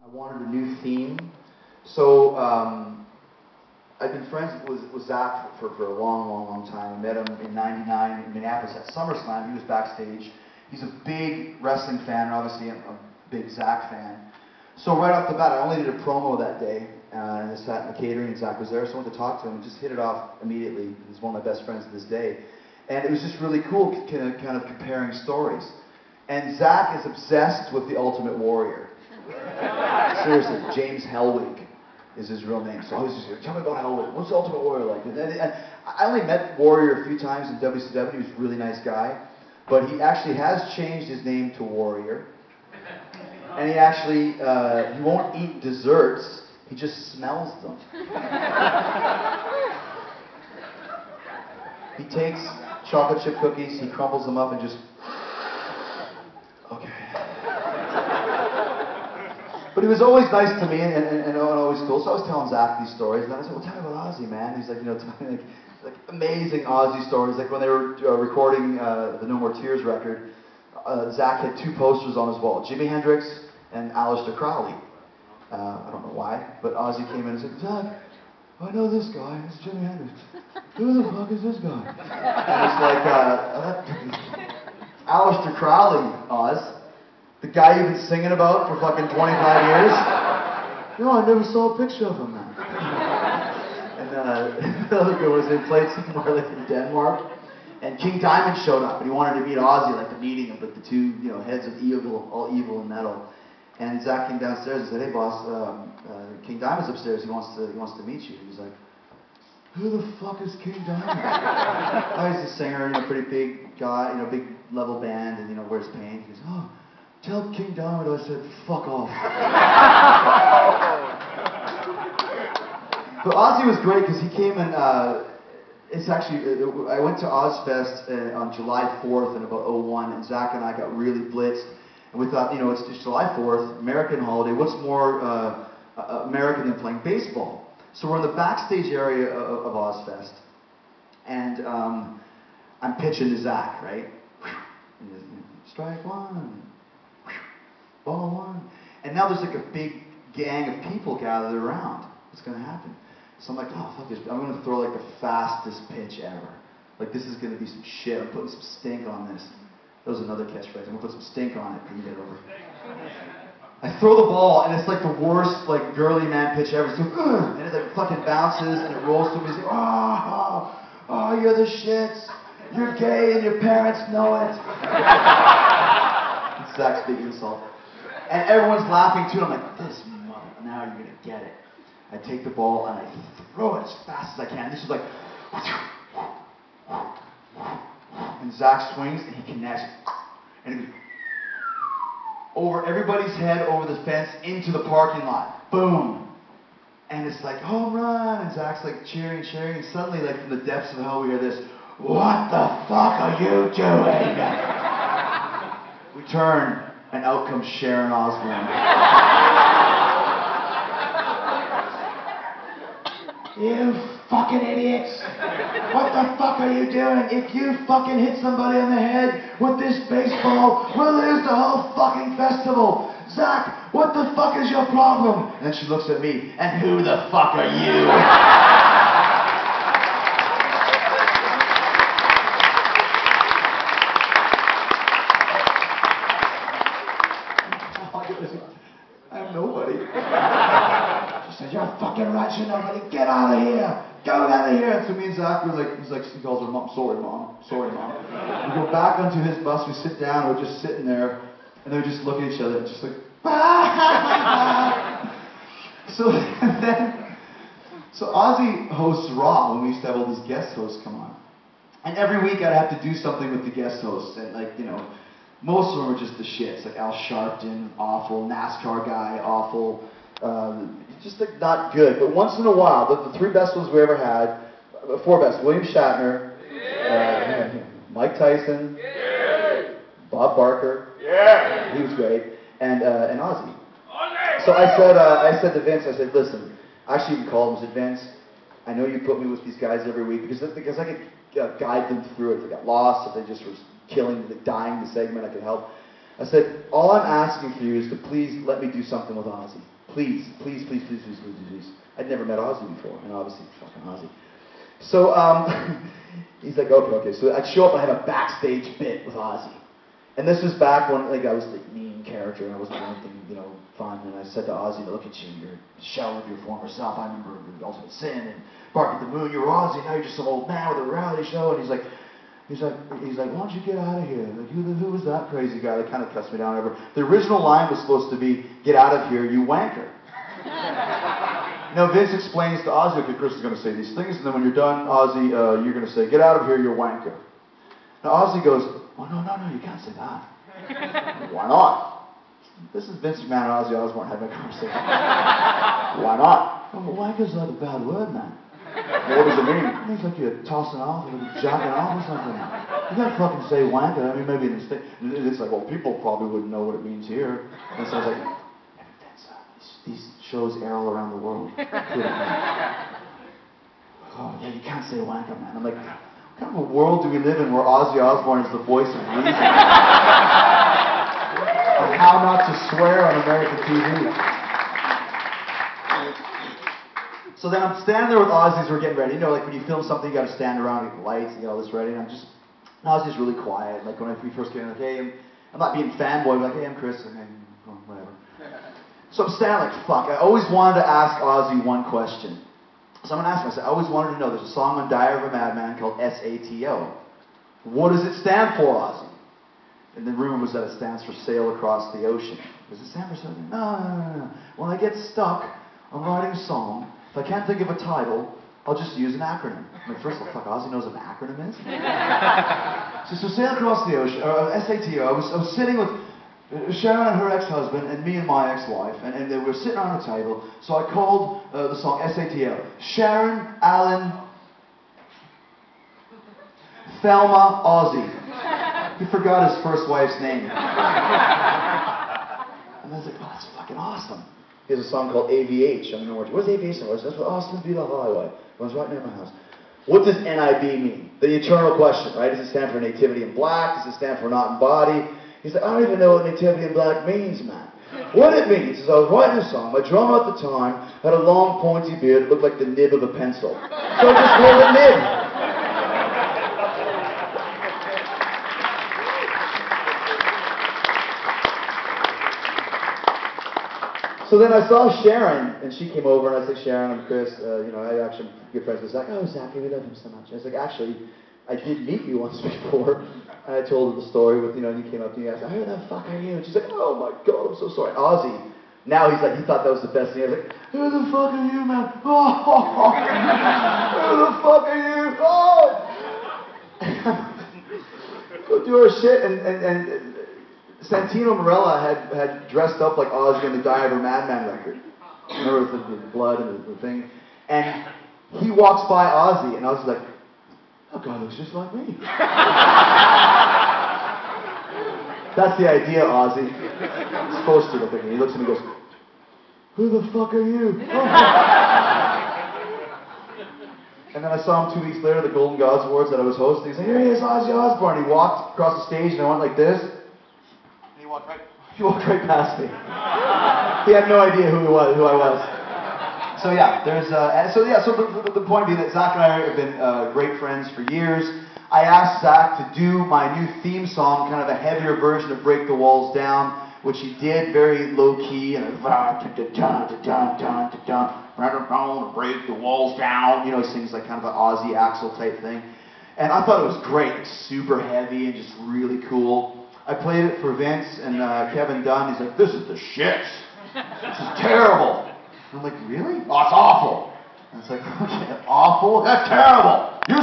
I wanted a new theme. So I've been friends with Zakk for a long time. I met him in '99 in Minneapolis at SummerSlam. He was backstage. He's a big wrestling fan, and obviously I'm a big Zakk fan. So right off the bat, I only did a promo that day, and I sat in the catering, and Zakk was there, so I went to talk to him and just hit it off immediately. He's one of my best friends to this day. And it was just really cool kind of comparing stories. And Zakk is obsessed with the Ultimate Warrior. Seriously, James Hellwig is his real name. So I was just like, tell me about Hellwig. What's the Ultimate Warrior like? And I only met Warrior a few times in WCW. He was a really nice guy. But he actually has changed his name to Warrior. And he actually, he won't eat desserts. He just smells them. He takes chocolate chip cookies, he crumbles them up and just, okay. But he was always nice to me and always cool. So I was telling Zakk these stories, and I said, well, tell me about Ozzy, man. He's like, you know, telling me like amazing Ozzy stories. Like when they were recording the No More Tears record, Zakk had two posters on his wall, Jimi Hendrix and Aleister Crowley. I don't know why, but Ozzy came in and said, Zakk, I know this guy, it's Jimi Hendrix. Who the fuck is this guy? And it's like, Aleister Crowley, Oz. The guy you've been singing about for fucking 25 years? No, I never saw a picture of him, man. And the other guy was, they played somewhere like in Denmark, and King Diamond showed up, and he wanted to meet Ozzy, like the meeting of like the two, you know, heads of evil, all evil and metal. And Zakk came downstairs and said, hey boss, King Diamond's upstairs, he wants to meet you. He's like, who the fuck is King Diamond? Oh, he's a singer, you know, pretty big guy, you know, big level band, and you know, wears paint. He goes, oh, tell King Diamond I said, fuck off. But Ozzy was great because he came and, it's actually, I went to Ozfest on July 4th in about '01, and Zakk and I got really blitzed. And we thought, you know, it's July 4th, American holiday, what's more American than playing baseball? So we're in the backstage area of Ozfest, and I'm pitching to Zakk, right? Strike one, ball one. And now there's like a big gang of people gathered around. What's going to happen? So I'm like, oh, fuck this. I'm going to throw like the fastest pitch ever. Like, this is going to be some shit. I'm putting some stink on this. That was another catchphrase. I'm going to put some stink on it. Can you get over? I throw the ball, and it's like the worst, like, girly man pitch ever. So, and it like fucking bounces, and it rolls to me. He's like, oh, you're the shits. You're gay, and your parents know it. It's Zack's big insult. And everyone's laughing, too. I'm like, this mother, now you're going to get it. I take the ball, and I throw it as fast as I can. This is like, and Zakk swings, and he connects. And it goes over everybody's head, over the fence, into the parking lot. Boom. And it's like, home run. And Zack's like cheering. And suddenly, like from the depths of hell, we hear this, what the fuck are you doing? We turn, and out comes Sharon Osbourne. You fucking idiots! What the fuck are you doing? If you fucking hit somebody on the head with this baseball, we'll lose the whole fucking festival! Zakk, what the fuck is your problem? And then she looks at me, and who the fuck are you? I'm nobody. She says, you're fucking right, you're nobody. Get out of here. Go out of here. And so me and Zakk were like, he calls her mom, sorry mom. We go back onto his bus, we sit down, we're just sitting there, and they're just looking at each other, just like, So Ozzy hosts Raw when we used to have all these guest hosts come on. And every week I'd have to do something with the guest hosts, and like, you know, most of them were just the shits, like Al Sharpton, awful, NASCAR guy, awful, just like not good. But once in a while, the three best ones we ever had, four best, William Shatner, Mike Tyson, Bob Barker, he was great, and Ozzy. So I said to Vince, I said, listen, I actually even called him, I said, Vince, I know you put me with these guys every week because I could guide them through it. If they got lost, if they just were dying the segment, I could help. I said, all I'm asking for you is to please let me do something with Ozzy. Please, please, please, please, please, please, please. I'd never met Ozzy before, and obviously, fucking Ozzy. So, he's like, okay. So I'd show up, I have a backstage bit with Ozzy. And this was back when, like, I was the mean character, and I wasn't doing anything, you know, fun. And I said to Ozzy, look at you, you're a shell of your former self. I remember the Ultimate Sin and Bark at the Moon. You were Ozzy, now you're just some old man with a reality show. And he's like, why don't you get out of here? Like, who was that crazy guy that kind of cuts me down ever? The original line was supposed to be, get out of here, you wanker. You know, Vince explains to Ozzy, okay, Chris is going to say these things, and then when you're done, Ozzy, you're going to say, get out of here, you wanker. Now Ozzy goes, oh, no, you can't say that. Why not? This is Vince McMahon and Ozzy Osbourne having a conversation. Why not? Oh, well, wanker's not a bad word, man. Well, what does it mean? It means like you're tossing off, or jacking off or something. You can't fucking say wanker. I mean, maybe it's like, well, people probably wouldn't know what it means here. And so I was like, these shows air all around the world. Oh, yeah, you can't say wanker, man. I'm like, what kind of a world do we live in where Ozzy Osbourne is the voice of reason? And how not to swear on American TV. So then I'm standing there with Ozzy as we're getting ready. You know, like when you film something, you got to stand around, get the lights, and get all this ready. And Ozzy's really quiet. Like when we first came in, like, hey, I'm not being fanboy, but like, hey, I'm Chris, and whatever. So I'm standing like, fuck. I always wanted to ask Ozzy one question. Someone asked me, I said, I always wanted to know, there's a song on Diary of a Madman called SATO. What does it stand for, Ozzy? And the rumor was that it stands for Sail Across the Ocean. Does it stand for something? No. When I get stuck on writing a song, if I can't think of a title, I'll just use an acronym. I'm like, first of all, fuck, Ozzy knows what an acronym is? So Sail Across the Ocean, or SATO, I was sitting with Sharon and her ex-husband, and me and my ex-wife, and they were sitting around a table, so I called the song SATO. Sharon, Alan, Thelma, Ozzy. He forgot his first wife's name. And I was like, oh, that's fucking awesome. He has a song called AVH. I don't know what's AVH? That's what Austin Villa Highway. It was right near my house. What does NIB mean? The eternal question, right? Does it stand for nativity in black? Does it stand for not in body? He's like, I don't even know what nativity in black means, man. What it means is I was writing a song. My drummer at the time had a long pointy beard that looked like the nib of a pencil. So I just called it nib. So then I saw Sharon, and she came over, and I said, Sharon, I'm Chris, you know, I actually am good friends with Zakk. Oh, Zakk, we love him so much. I was like, actually, I did meet you once before. And I told her the story with, you know, and he came up to me and asked, who the fuck are you? And she's like, oh my God, I'm so sorry. Ozzy. Now he's like, he thought that was the best thing. I was like, who the fuck are you, man? Oh, who the fuck are you? Oh! Go do our shit, and Santino Marella had dressed up like Ozzy in the Diary of a Madman record. Remember with the blood and the thing? And he walks by Ozzy, and I was like, that guy looks just like me. That's the idea, Ozzy. He's supposed to look like me. He looks at me and goes, who the fuck are you? And then I saw him 2 weeks later at the Golden Gods Awards that I was hosting. He's like, here he is, Ozzy Osbourne. He walked across the stage, and I went like this. He walked right past me. He had no idea who I was. So yeah, so the point being that Zakk and I have been great friends for years. I asked Zakk to do my new theme song, kind of a heavier version of Break the Walls Down, which he did very low key, and break the walls down. You know, he sings like kind of an Ozzy Axl type thing. And I thought it was great, like super heavy and just really cool. I played it for Vince and Kevin Dunn. He's like, this is the shit. This is terrible. And I'm like, really? Oh, it's awful. And it's like, okay, awful? That's terrible. You're